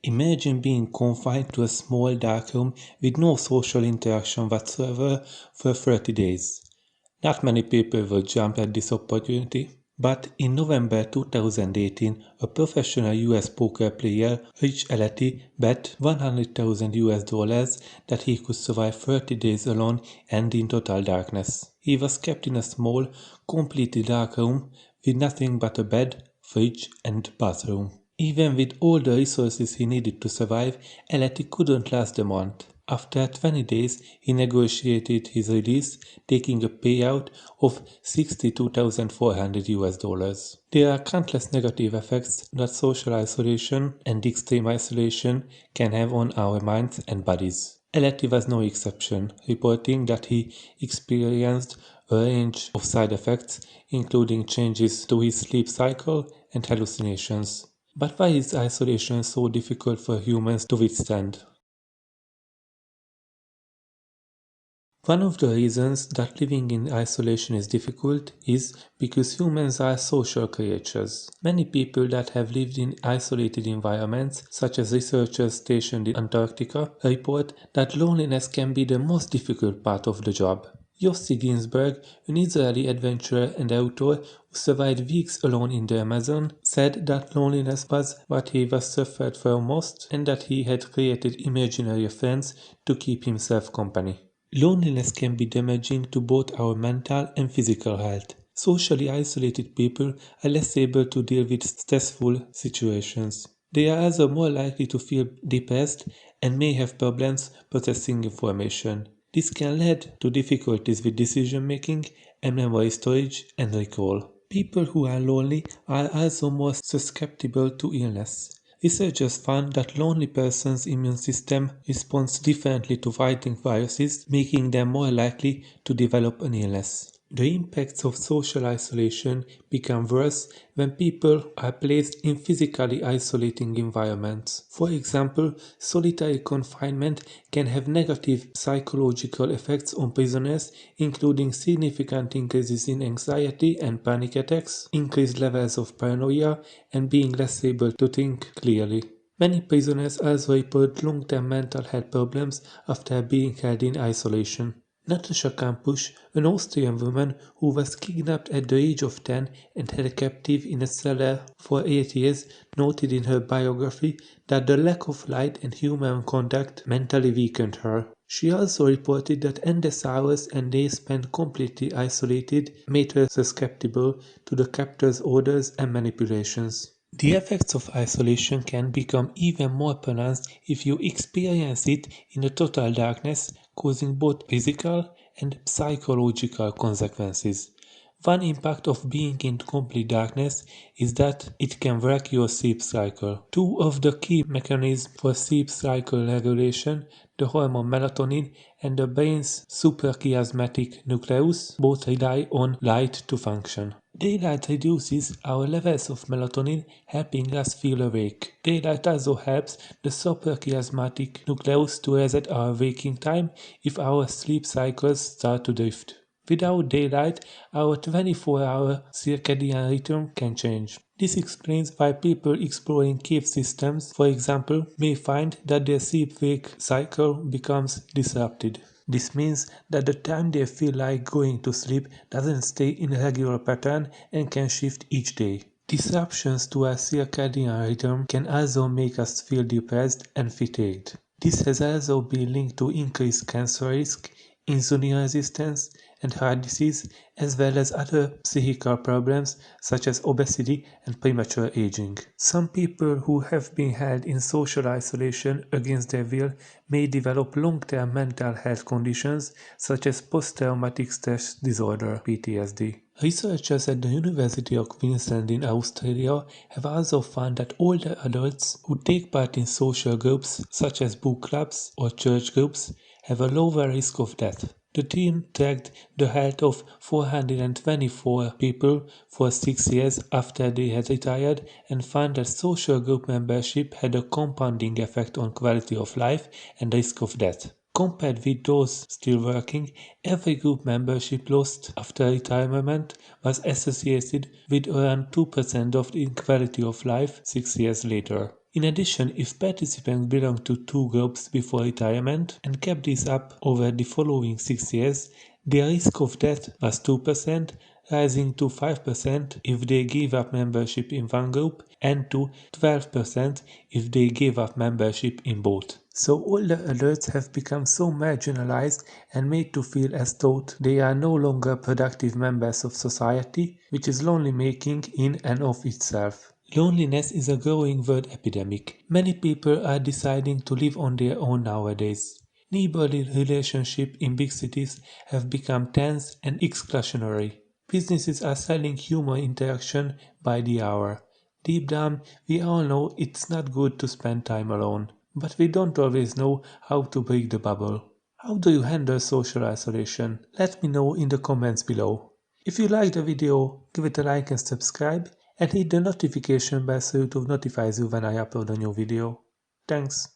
Imagine being confined to a small dark room with no social interaction whatsoever for 30 days. Not many people will jump at this opportunity, but in November 2018, a professional US poker player, Rich Alati, bet 100,000 US dollars that he could survive 30 days alone and in total darkness. He was kept in a small, completely dark room with nothing but a bed, fridge, and bathroom. Even with all the resources he needed to survive, Alati couldn't last a month. After 20 days, he negotiated his release, taking a payout of 62,400 US dollars. There are countless negative effects that social isolation and extreme isolation can have on our minds and bodies. Alati was no exception, reporting that he experienced a range of side effects, including changes to his sleep cycle and hallucinations. But why is isolation so difficult for humans to withstand? One of the reasons that living in isolation is difficult is because humans are social creatures. Many people that have lived in isolated environments, such as researchers stationed in Antarctica, report that loneliness can be the most difficult part of the job. Yossi Ginsberg, an Israeli adventurer and author who survived weeks alone in the Amazon, said that loneliness was what he was suffered from most and that he had created imaginary friends to keep himself company. Loneliness can be damaging to both our mental and physical health. Socially isolated people are less able to deal with stressful situations. They are also more likely to feel depressed and may have problems processing information. This can lead to difficulties with decision making and memory storage and recall. People who are lonely are also more susceptible to illness. Researchers found that lonely persons' immune system responds differently to fighting viruses, making them more likely to develop an illness. The impacts of social isolation become worse when people are placed in physically isolating environments. For example, solitary confinement can have negative psychological effects on prisoners, including significant increases in anxiety and panic attacks, increased levels of paranoia, and being less able to think clearly. Many prisoners also report long-term mental health problems after being held in isolation. Natasha Kampusch, an Austrian woman who was kidnapped at the age of 10 and held captive in a cellar for 8 years, noted in her biography that the lack of light and human contact mentally weakened her. She also reported that endless hours and days spent completely isolated made her susceptible to the captor's orders and manipulations. The effects of isolation can become even more pronounced if you experience it in a total darkness, causing both physical and psychological consequences. One impact of being in complete darkness is that it can wreck your sleep cycle. Two of the key mechanisms for sleep cycle regulation, the hormone melatonin and the brain's suprachiasmatic nucleus, both rely on light to function. Daylight reduces our levels of melatonin, helping us feel awake. Daylight also helps the suprachiasmatic nucleus to reset our waking time if our sleep cycles start to drift. Without daylight, our 24-hour circadian rhythm can change. This explains why people exploring cave systems, for example, may find that their sleep-wake cycle becomes disrupted. This means that the time they feel like going to sleep doesn't stay in a regular pattern and can shift each day. Disruptions to our circadian rhythm can also make us feel depressed and fatigued. This has also been linked to increased cancer risk, insulin resistance, and heart disease, as well as other psychical problems such as obesity and premature aging. Some people who have been held in social isolation against their will may develop long-term mental health conditions such as post-traumatic stress disorder (PTSD). Researchers at the University of Queensland in Australia have also found that older adults who take part in social groups such as book clubs or church groups have a lower risk of death. The team tracked the health of 424 people for 6 years after they had retired and found that social group membership had a compounding effect on quality of life and risk of death. Compared with those still working, every group membership lost after retirement was associated with around 2% of the quality of life 6 years later. In addition, if participants belong to two groups before retirement and kept these up over the following 6 years, their risk of death was 2%, rising to 5% if they gave up membership in one group and to 12% if they gave up membership in both. So older adults have become so marginalized and made to feel as though they are no longer productive members of society, which is lonely-making in and of itself. Loneliness is a growing world epidemic. Many people are deciding to live on their own nowadays. Neighborly relationships in big cities have become tense and exclusionary. Businesses are selling human interaction by the hour. Deep down, we all know it's not good to spend time alone, but we don't always know how to break the bubble. How do you handle social isolation? Let me know in the comments below. If you liked the video, give it a like and subscribe, and hit the notification bell so YouTube notifies you when I upload a new video. Thanks.